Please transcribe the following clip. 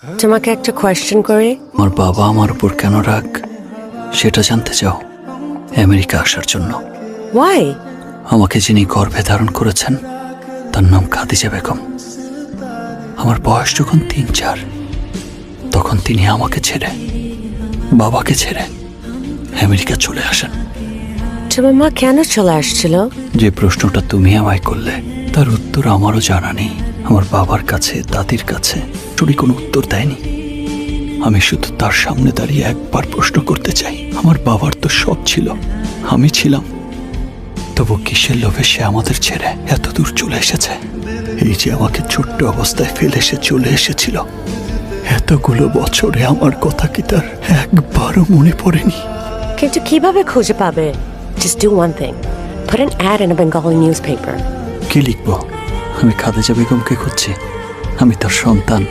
তোমাকে একটা কোয়েশ্চেন করি। আমার বাবা আমার উপর কেন রাগ সেটা জানতে চাও? আমেরিকা আসার জন্য। ওয়াই? আমাকে যিনি গর্ভে ধারণ করেছেন তার নাম খাদিজা বেগম। আমার বয়স যখন 3-4 তখন তিনি আমাকে ছেড়ে, বাবাকে ছেড়ে আমেরিকা চলে আসেন। তোমার মা কেন চলে আসছিল? যে প্রশ্নটা তুমি আমায় করলে তার উত্তর আমারও জানা নেই। আমার বাবার কাছে, দাদির কাছে চুরি কোনো উত্তর দেয়নি। আমি শুধু তার সামনে দাঁড়িয়ে একবার প্রশ্ন করতে চাই, আমার বাবার তো সব ছিল, আমি ছিলাম, তবু কিসের লোভে সে আমাদের ছেড়ে এত দূর চলে এসেছে? এই যে আমাকে ছোট্ট অবস্থায় ফেলে সে চলে এসেছিল, এতগুলো বছরে আমার কথা কি তার একবারও মনে পড়েনি? কিন্তু কিভাবে খুঁজে পাবে? Just do one thing. Put an ad in a Bengali newspaper. কি লিখবো? আমি খাদিজা বেগমকে খুঁজছি, আমি তার সন্তান।